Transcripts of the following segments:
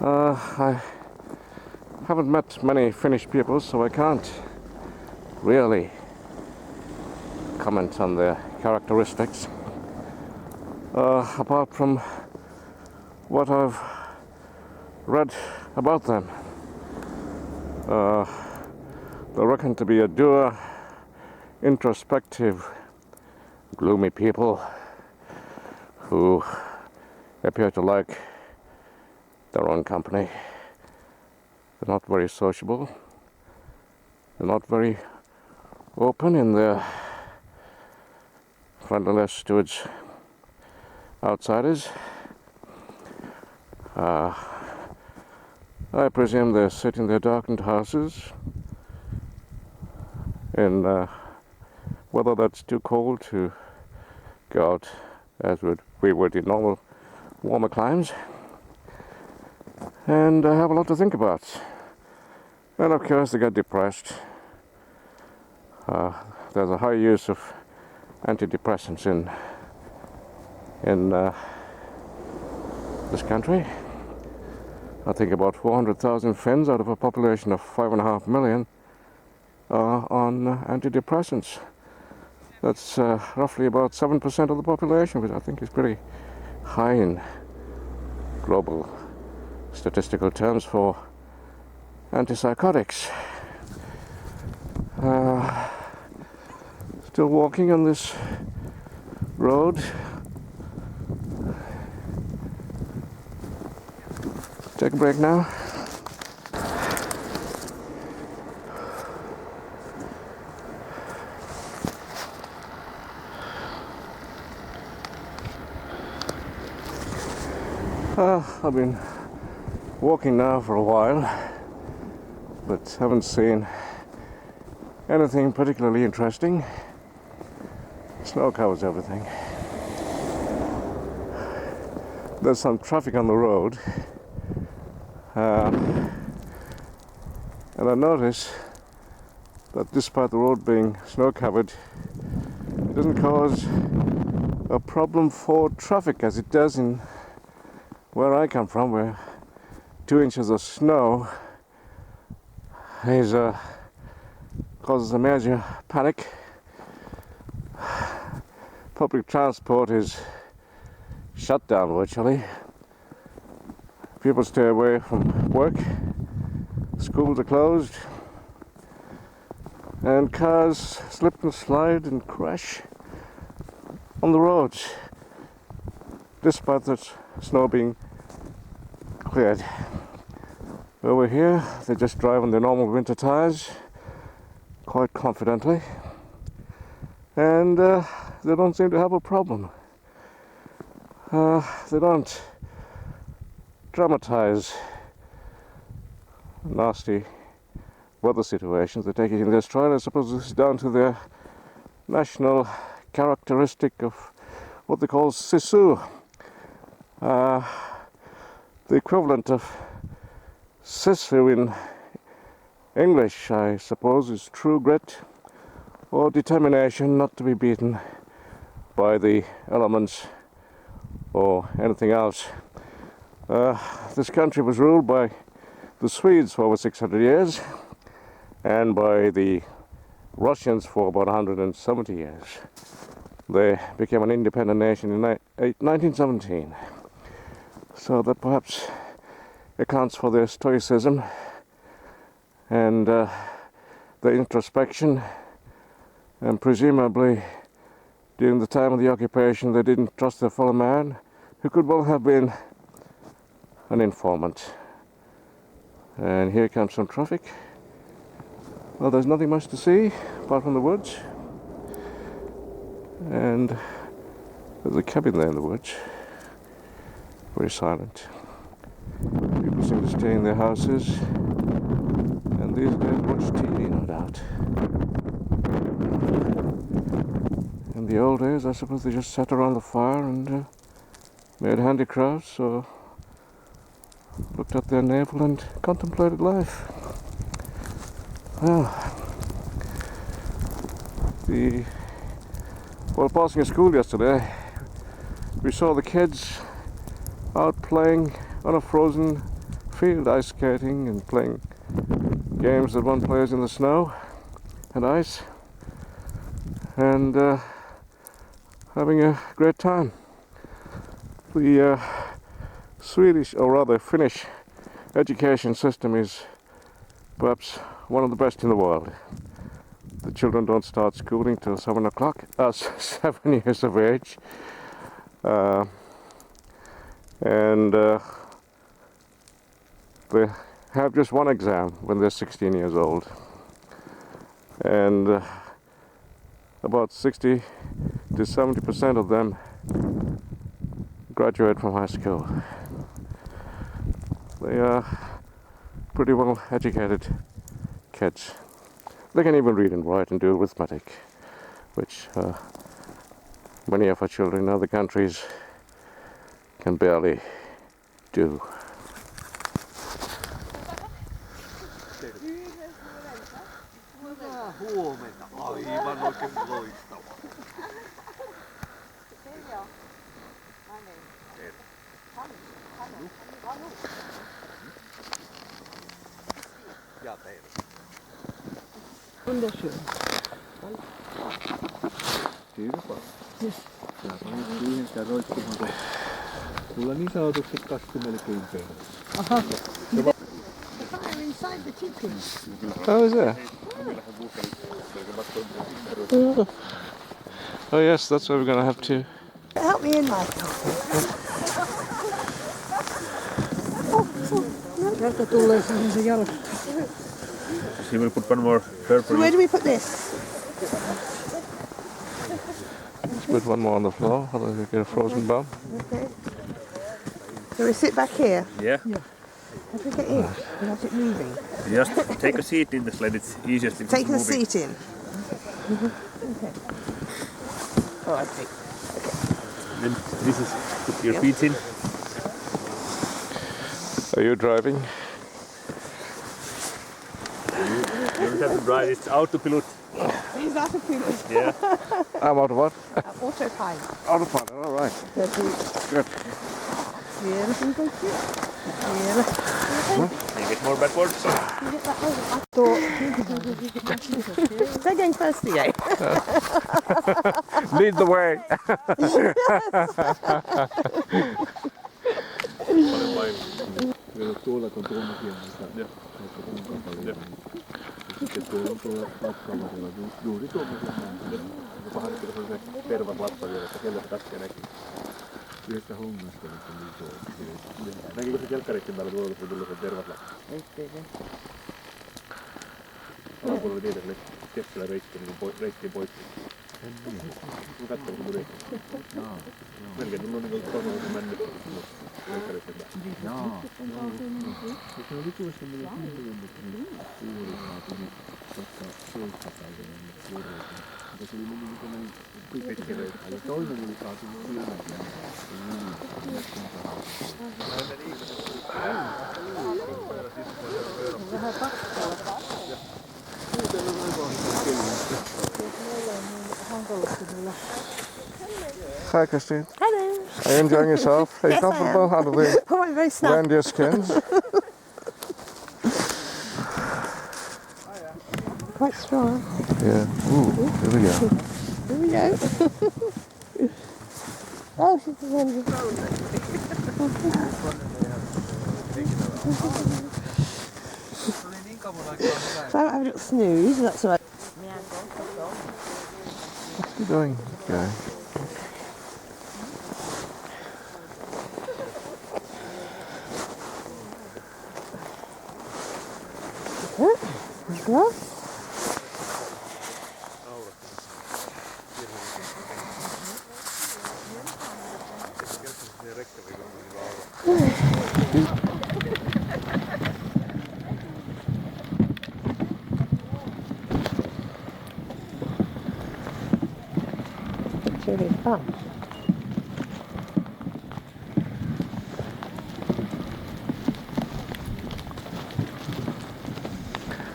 I haven't met many Finnish people, so I can't really comment on their characteristics. Apart from what I've read about them. They're reckoned to be a dour, introspective, gloomy people who appear to like their own company. They're not very sociable. They're not very open in their friendliness towards outsiders. I presume they sit in their darkened houses in weather that's too cold to go out as we would in normal warmer climes, and have a lot to think about. And of course they get depressed. There's a high use of antidepressants in this country. I think about 400,000 Finns out of a population of 5.5 million are on antidepressants. That's roughly about 7% of the population, which I think is pretty high in global statistical terms for antipsychotics. Still walking on this road. Take a break now. I've been walking now for a while, but haven't seen anything particularly interesting. Snow covers everything. There's some traffic on the road. And I notice that despite the road being snow covered, it doesn't cause a problem for traffic as it does in where I come from, where 2 inches of snow causes a major panic. Public transport is shut down virtually. People stay away from work, schools are closed, and cars slip and slide and crash on the roads, despite the snow being cleared. Over here, they just drive on their normal winter tires quite confidently, and they don't seem to have a problem. They don't dramatize nasty weather situations. They take it in their stride. I suppose this is down to their national characteristic of what they call sisu. The equivalent of sisu in English, I suppose, is true grit or determination not to be beaten by the elements or anything else. This country was ruled by the Swedes for over 600 years and by the Russians for about 170 years. They became an independent nation in 1917. So that perhaps accounts for their stoicism and their introspection, and presumably during the time of the occupation they didn't trust their fellow man, who could well have been an informant. And here comes some traffic. Well, there's nothing much to see apart from the woods, and there's a cabin there in the woods, very silent. People seem to stay in their houses and these days watch TV, no doubt. In the old days, I suppose they just sat around the fire and made handicrafts or looked at their navel and contemplated life. Well, while passing a school yesterday, we saw the kids out playing on a frozen field, ice skating and playing games that one plays in the snow and ice, and having a great time. The Swedish, or rather Finnish, education system is perhaps one of the best in the world. The children don't start schooling till 7 o'clock, 7 years of age, and they have just one exam when they're 16 years old, and about 60 to 70% of them graduate from high school. They are pretty well educated kids. They can even read and write and do arithmetic, which many of our children in other countries can barely do. Huomenta. Aivan oikein loistava. Ja teille. Wunderschön. Kirpa. Yes. Ja panin siihen sitä roikkumaan, kun mulla niin sanotusti kastui melkein perään. Aha. The fire inside the chicken. Oh, is there? Oh yes, that's where we're going to have to. Help me in, Michael. Jalka tulee se jalka. She will put one more purple. So where do we put this? Let's put one more on the floor, otherwise we get a frozen bum. Okay. So we sit back here? Yeah. How do we get in? Without it moving? Just take a seat in the sled, it's easiest if Take it's the moving. seat in. Okay. Oh, I see. Then this is, put your feet in. Are you driving? You don't have to drive, it's autopilot. He's autopilot. Yeah. I'm out of what? Autopilot. Autopilot, all right. Good. Vielä sen kaikki. Vielä. Make it more backwards. They're going first again. Lead the way. Vielä tuolla on tuollaisia, mutta sitten tuolla on tuolla matkavarilla juuri tuollaisia mäntyjä. Paharikkeella on se tervan lappa vielä, että siellä se kaskia näkyy. Yhdessä hongasta on iso. Näkyykö se kelkkarikin päällä tuolla, kun tulee se tervan lappa? Ettei se. Alapuolella tietysti keskellä reikkiä poikki. Mä katsoin, kun tuli. Melkein tullut niin kuin tuollaisen männyt. Kelkkarikin päällä. Jaa. Se on likuissa meillä kymmenen metrin suurempaa tuli vaikka 7 päivänä suurempaa. Mutta se oli mennyt niin kuin näin pitkäreitä. Ja toinen oli saatu syömään. Vähän pakkaa. Hi, Christine. Hello. Are you enjoying yourself? Are you Yes, I comfortable am. under the Oh, I'm very snug. reindeer skins? Quite strong. Yeah. Ooh, here we go. Here we go. Oh, she's the one. So I have a little snooze, that's all right. What's he doing, guy? Well, it's really fun.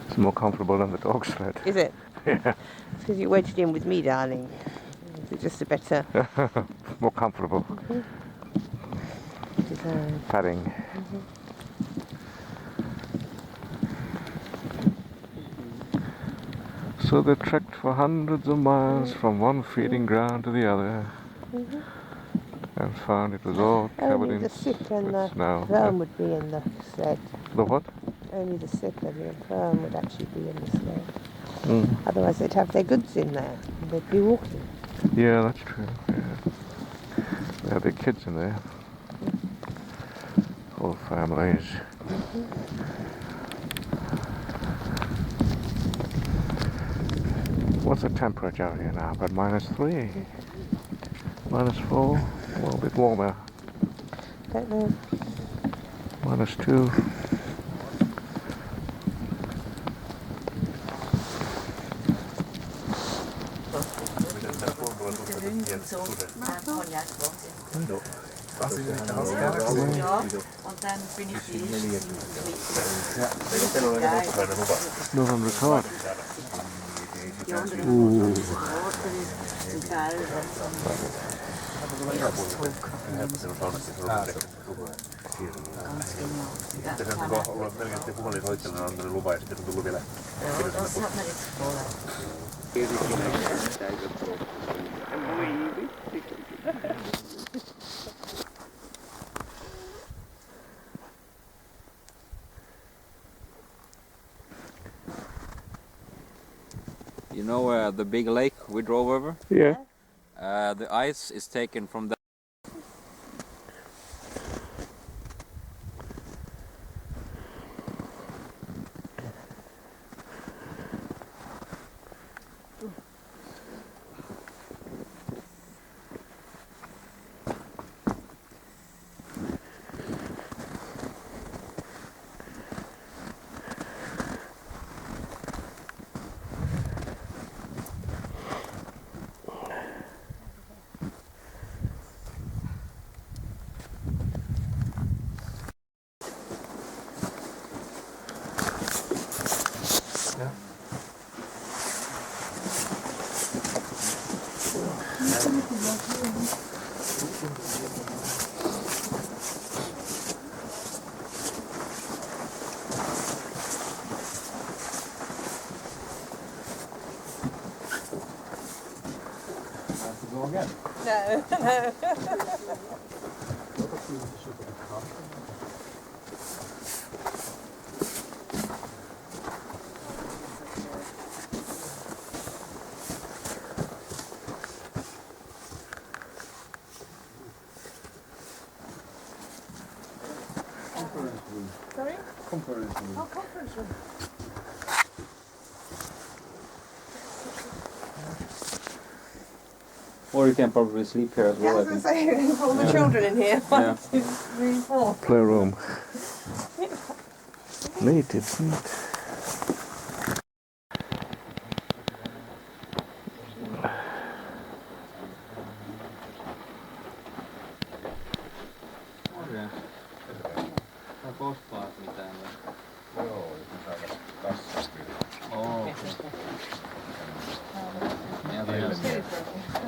It's more comfortable than the dog sled. Is it? Yeah. Because you wedged in with me, darling. Is it just a better More comfortable. design? Padding. So they trekked for hundreds of miles from one feeding ground to the other and found it was all covered Only in the sick and the snow. firm would be in the sled. The what? Only the sick and the infirm would actually be in the sled. Mm. Otherwise they'd have their goods in there and they'd be walking. Yeah, that's true. Yeah. They have their kids in there. Whole families. What's the temperature out here now? About -3, -4, a little bit warmer. Don't know. -2. Ja, und dann bin ich die Not on record. Sitten se on ollut melkein puolisoittajana antanut lupa ja sitten on tullut vielä. You know the big lake we drove over? Yeah. The ice is taken from that. Sorry? Conference room. Oh, conference room. Or you can probably sleep here as Yeah, I well. was going to say, all the children in here. 1, 2, 3, 4. Playroom. Neat, it's neat. Onko ostaa mitään? Joo, jos me saadaan kassasta kyllä. Oh, okay.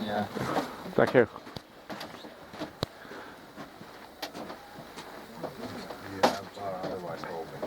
Yeah. Thank you. Otherwise open.